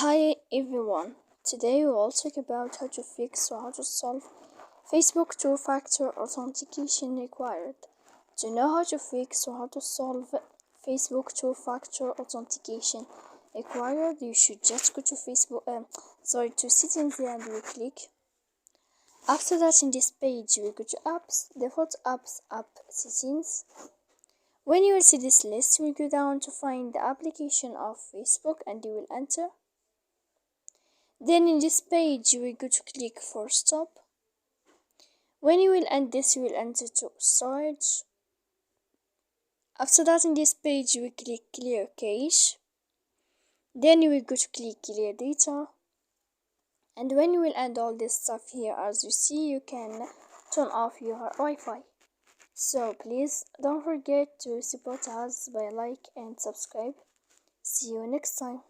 Hi everyone, today we will talk about how to fix or how to solve Facebook two-factor authentication required. To know how to fix or how to solve Facebook two-factor authentication required, you should just go to to settings and we click. After that, in this page, we go to apps, default apps, app settings. When you will see this list, we go down to find the application of Facebook and you will enter. Then in this page, we go to click for stop. When you will end this, you will enter to storage. After that, in this page, we click clear cache. Then you will go to click clear data. And when you will end all this stuff here, as you see, you can turn off your Wi-Fi. So please don't forget to support us by like and subscribe. See you next time.